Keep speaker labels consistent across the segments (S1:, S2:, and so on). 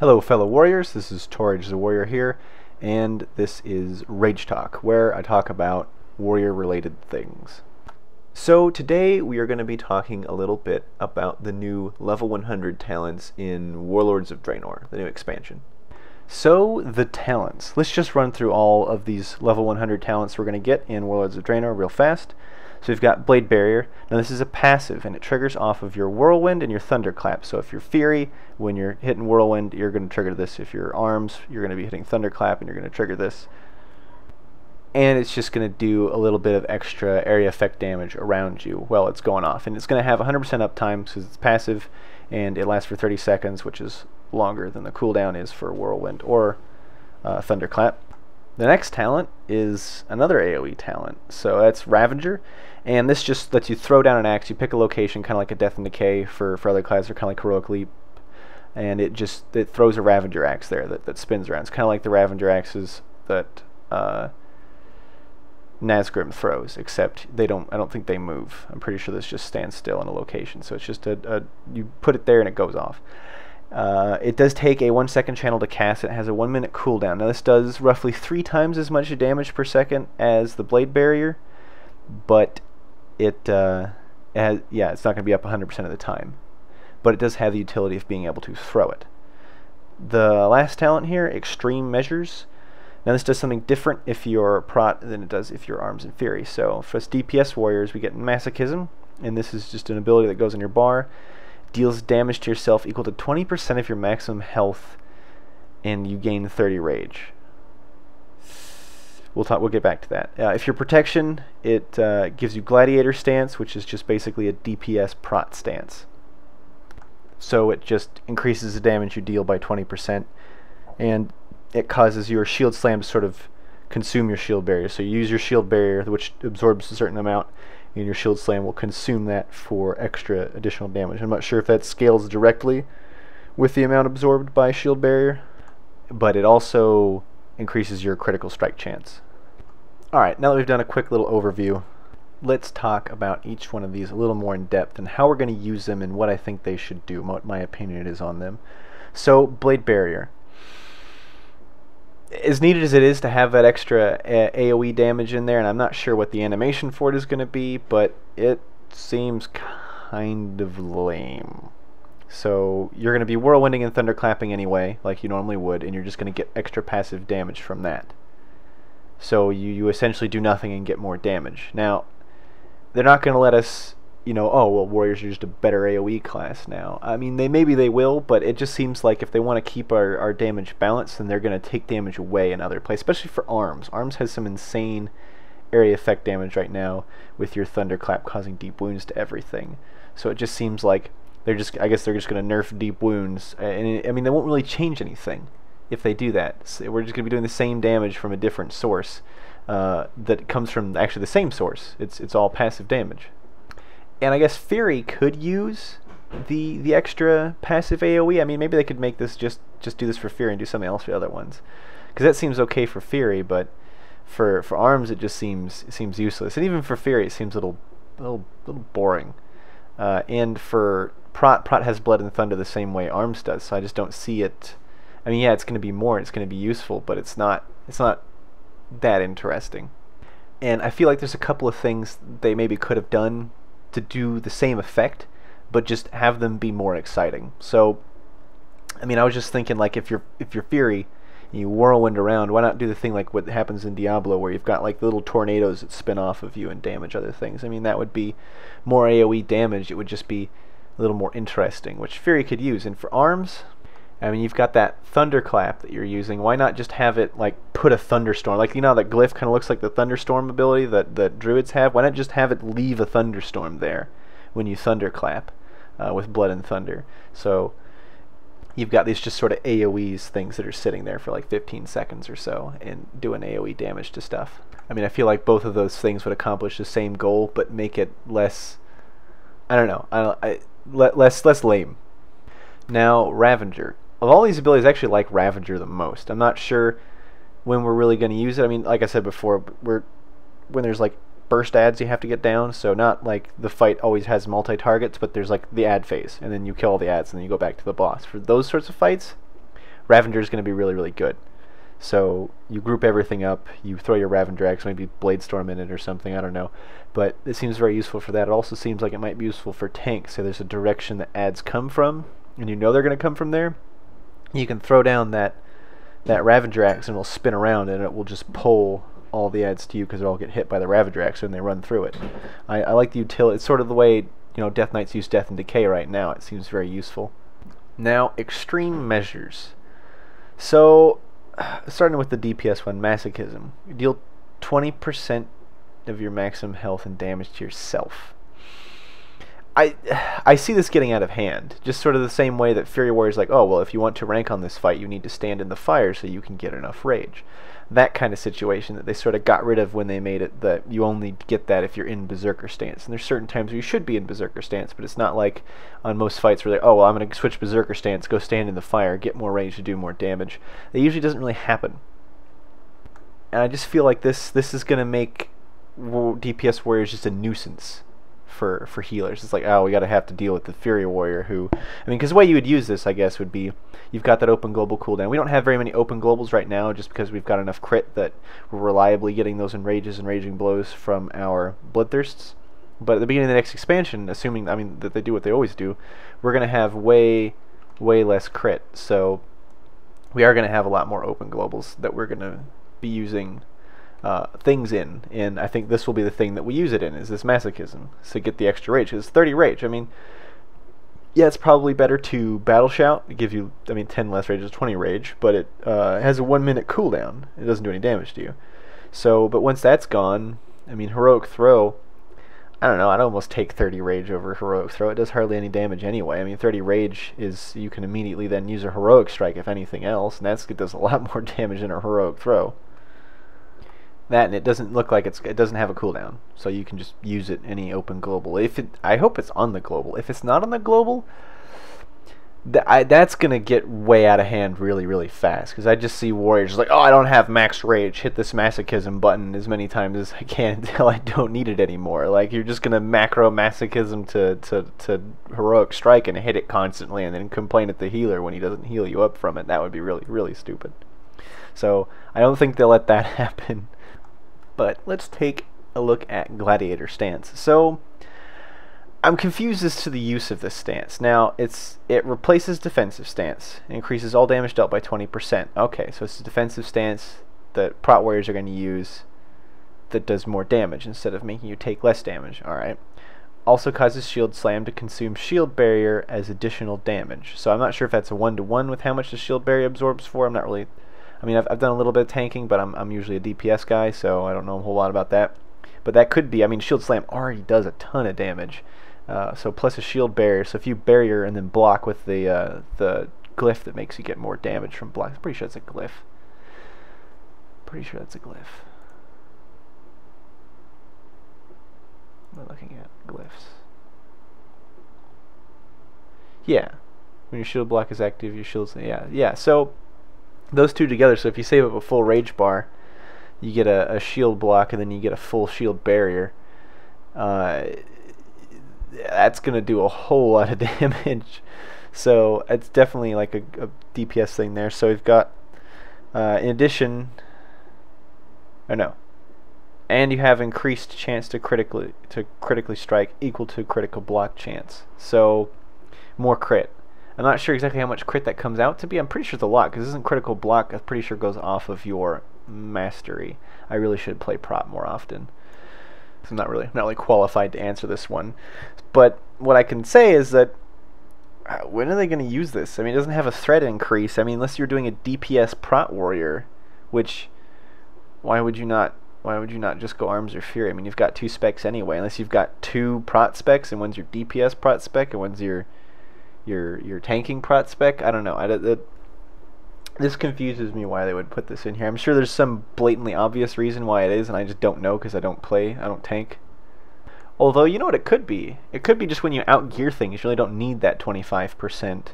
S1: Hello fellow warriors, this is Torage the Warrior here, and this is Rage Talk, where I talk about warrior related things. So today we are going to be talking a little bit about the new level 100 talents in Warlords of Draenor, the new expansion. So the talents, let's just run through all of these level 100 talents we're going to get in Warlords of Draenor real fast. So we've got Blade Barrier. Now this is a passive, and it triggers off of your Whirlwind and your Thunderclap. So if you're Fury, when you're hitting Whirlwind, you're going to trigger this. If you're Arms, you're going to be hitting Thunderclap, and you're going to trigger this. And it's just going to do a little bit of extra area effect damage around you while it's going off. And it's going to have 100% uptime because it's passive, and it lasts for 30 seconds, which is longer than the cooldown is for Whirlwind or Thunderclap. The next talent is another AoE talent, so that's Ravager, and this just lets you throw down an axe. You pick a location, kind of like a Death and Decay for other classes, or kind of like Heroic Leap, and it throws a Ravager axe there that spins around. It's kind of like the Ravager axes that Nazgrim throws, except I don't think they move. I'm pretty sure this just stands still in a location, so it's just you put it there and it goes off. It does take a 1-second channel to cast. It has a 1-minute cooldown. Now this does roughly 3 times as much damage per second as the Blade Barrier, but it's not going to be up 100% of the time. But it does have the utility of being able to throw it. The last talent here, Extreme Measures. Now this does something different if you're Prot than it does if you're Arms and Fury. So for us DPS warriors, we get Masochism, and this is just an ability that goes in your bar. Deals damage to yourself equal to 20% of your maximum health, and you gain 30 rage. We'll get back to that. If you're Protection, it gives you Gladiator Stance, which is just basically a DPS Prot stance. So it just increases the damage you deal by 20%, and it causes your Shield Slam to sort of consume your Shield Barrier. So you use your Shield Barrier, which absorbs a certain amount, and your Shield Slam will consume that for extra additional damage. I'm not sure if that scales directly with the amount absorbed by Shield Barrier, but it also increases your critical strike chance. Alright, now that we've done a quick little overview, let's talk about each one of these a little more in depth and how we're going to use them and what I think they should do, what my opinion is on them. So, Blade Barrier. As needed as it is to have that extra AoE damage in there, and I'm not sure what the animation for it is going to be, but it seems kind of lame. So you're going to be whirlwinding and thunderclapping anyway, like you normally would, and you're just going to get extra passive damage from that. So you essentially do nothing and get more damage. Now, they're not going to let us, oh, well, warriors are just a better AoE class now. I mean, maybe they will, but it just seems like if they want to keep our damage balanced, then they're going to take damage away in other places, especially for Arms. Arms has some insane area effect damage right now with your Thunderclap causing deep wounds to everything. So it just seems like I guess they're just going to nerf deep wounds. And I mean, they won't really change anything if they do that. So we're just going to be doing the same damage from a different source that comes from actually the same source. It's all passive damage. And I guess Fury could use the extra passive AoE. I mean, maybe they could make this just do this for Fury and do something else for the other ones, because that seems okay for Fury, but for Arms it just seems useless. And even for Fury it seems a little boring. And for Prot has Blood and Thunder the same way Arms does, so I just don't see it. I mean, yeah, it's going to be more, it's going to be useful, but it's not that interesting. And I feel like there's a couple of things they maybe could have done to do the same effect, but just have them be more exciting. So, I mean, I was just thinking, like, if you're Fury, and you whirlwind around, why not do the thing like what happens in Diablo, where you've got like little tornadoes that spin off of you and damage other things? I mean, that would be more AoE damage. It would just be a little more interesting, which Fury could use. And for Arms, I mean, you've got that Thunderclap that you're using. Why not just have it, like, put a Thunderstorm? Like, how that glyph kind of looks like the Thunderstorm ability that Druids have? Why not just have it leave a Thunderstorm there when you Thunderclap with Blood and Thunder? So you've got these just sort of AoEs, things that are sitting there for like 15 seconds or so and doing AoE damage to stuff. I mean, I feel like both of those things would accomplish the same goal, but make it less, I don't know, less lame. Now, Ravager. Of all these abilities, I actually like Ravager the most. I'm not sure when we're really going to use it. I mean, like I said before, when there's like burst ads you have to get down, so not like the fight always has multi-targets, but there's like the ad phase, and then you kill all the ads, and then you go back to the boss. For those sorts of fights, Ravager is going to be really, really good. So you group everything up, you throw your Ravager Axe, maybe Blade Storm in it or something, I don't know. But it seems very useful for that. It also seems like it might be useful for tanks. So there's a direction that adds come from, and you know they're going to come from there. You can throw down that Ravager Axe and it'll spin around and it will just pull all the adds to you because they'll all get hit by the Ravager Axe and they run through it. I like the utility. It's sort of the way Death Knights use Death and Decay right now. It seems very useful. Now, extreme measures. So, starting with the DPS one, Masochism. You deal 20% of your maximum health and damage to yourself. I see this getting out of hand. Just sort of the same way that Fury Warrior's like, oh, well, if you want to rank on this fight, you need to stand in the fire so you can get enough rage. That kind of situation that they sort of got rid of when they made it that you only get that if you're in Berserker Stance. And there's certain times where you should be in Berserker Stance, but it's not like on most fights where they're, oh, well, I'm going to switch Berserker Stance, go stand in the fire, get more rage to do more damage. That usually doesn't really happen. And I just feel like this is going to make DPS Warriors just a nuisance for healers. It's like, oh, we gotta have to deal with the Fury Warrior who, I mean, because the way you would use this, I guess, would be you've got that open global cooldown. We don't have very many open globals right now just because we've got enough crit that we're reliably getting those enrages and raging blows from our bloodthirsts. But at the beginning of the next expansion, assuming, I mean, that they do what they always do, we're gonna have way less crit. So we are gonna have a lot more open globals that we're gonna be using things in, and I think this will be the thing that we use it in, is this Masochism, to get the extra rage. It's 30 rage. I mean, yeah, it's probably better to Battle Shout. It gives you, I mean, 10 less rage is 20 rage, but it has a 1 minute cooldown. It doesn't do any damage to you. So, but once that's gone, I mean, Heroic Throw, I don't know, I'd almost take 30 rage over Heroic Throw. It does hardly any damage anyway. I mean, 30 rage is, you can immediately then use a Heroic Strike if anything else, and it does a lot more damage than a Heroic Throw. That, and it doesn't look like it doesn't have a cooldown, so you can just use it any open global. I hope it's on the global. If it's not on the global, that's gonna get way out of hand really fast, because I just see warriors like, oh, I don't have max rage, hit this Masochism button as many times as I can until I don't need it anymore. Like, you're just gonna macro Masochism to Heroic Strike and hit it constantly and then complain at the healer when he doesn't heal you up from it. That would be really stupid. So I don't think they'll let that happen. But let's take a look at Gladiator Stance. So I'm confused as to the use of this stance. Now, it replaces defensive stance. It increases all damage dealt by 20%. Okay, so it's a defensive stance that Prot Warriors are going to use that does more damage instead of making you take less damage. Alright. Also causes Shield Slam to consume Shield Barrier as additional damage. So I'm not sure if that's a 1-to-1 with how much the Shield Barrier absorbs for. I'm not really... I mean, I've done a little bit of tanking, but I'm usually a DPS guy, so I don't know a whole lot about that. But that could be, I mean, Shield Slam already does a ton of damage. So plus a Shield Barrier, so if you barrier and then block with the glyph that makes you get more damage from block. I'm pretty sure that's a glyph. Pretty sure that's a glyph. What am I looking at? Glyphs. Yeah. When your shield block is active, your shield's... Yeah, so... those two together, so if you save up a full rage bar, you get a shield block and then you get a full shield barrier. That's going to do a whole lot of damage. So it's definitely like a DPS thing there. So we've got, in addition, and you have increased chance to critically strike equal to critical block chance. So more crit. I'm not sure exactly how much crit that comes out to be. I'm pretty sure it's a lot, because this isn't critical block. I'm pretty sure it goes off of your mastery. I really should play prop more often. So I'm not really qualified to answer this one. But what I can say is that when are they going to use this? I mean, it doesn't have a threat increase. I mean, unless you're doing a DPS prot warrior, which why would you not just go arms or fury? I mean, you've got 2 specs anyway. Unless you've got 2 prot specs and one's your DPS prot spec and one's your tanking prot spec. I don't know. This confuses me why they would put this in here. I'm sure there's some blatantly obvious reason why it is, and I just don't know because I don't tank. Although, you know what it could be? It could be just when you outgear things, you really don't need that 25%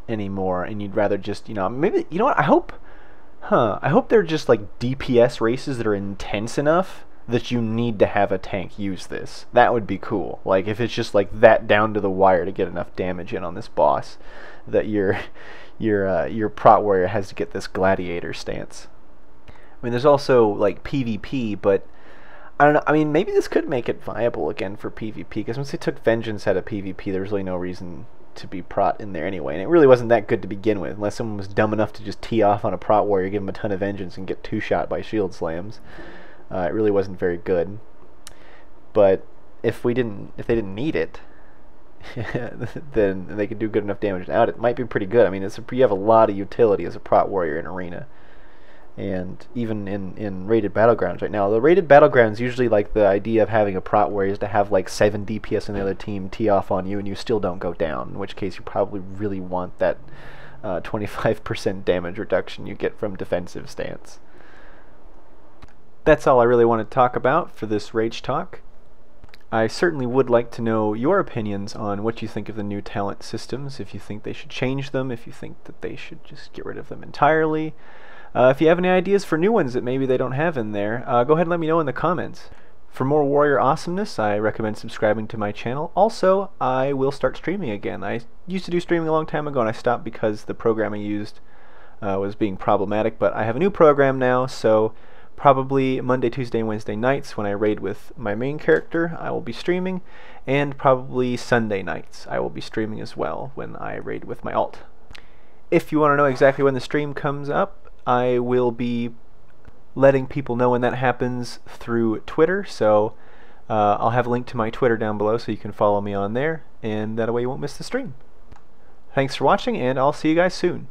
S1: anymore, and you'd rather just, maybe, you know what, I hope they're just like DPS races that are intense enough that you need to have a tank use this. That would be cool. Like if it's just like that down to the wire to get enough damage in on this boss, that your prot warrior has to get this Gladiator Stance. I mean, there's also like PvP, but I don't know. I mean, maybe this could make it viable again for PvP, because once they took Vengeance out of PvP, there was really no reason to be prot in there anyway, and it really wasn't that good to begin with, unless someone was dumb enough to just tee off on a prot warrior, give him a ton of Vengeance, and get two-shot by shield slams. It really wasn't very good. But if they didn't need it, then they could do good enough damage without it. It might be pretty good. I mean, you have a lot of utility as a prot warrior in Arena, and even in rated battlegrounds right now. The rated battlegrounds usually like the idea of having a prot warrior is to have like 7 DPS on the other team tee off on you, and you still don't go down. In which case, you probably really want that 25% damage reduction you get from defensive stance. That's all I really want to talk about for this Rage Talk. I certainly would like to know your opinions on what you think of the new talent systems, if you think they should change them, if you think that they should just get rid of them entirely. If you have any ideas for new ones that maybe they don't have in there, go ahead and let me know in the comments. For more warrior awesomeness, I recommend subscribing to my channel. Also, I will start streaming again. I used to do streaming a long time ago, and I stopped because the program I used was being problematic, but I have a new program now, so probably Monday, Tuesday, and Wednesday nights when I raid with my main character, I will be streaming, and probably Sunday nights I will be streaming as well when I raid with my alt. If you want to know exactly when the stream comes up, I will be letting people know when that happens through Twitter, so I'll have a link to my Twitter down below so you can follow me on there, and that way you won't miss the stream. Thanks for watching, and I'll see you guys soon.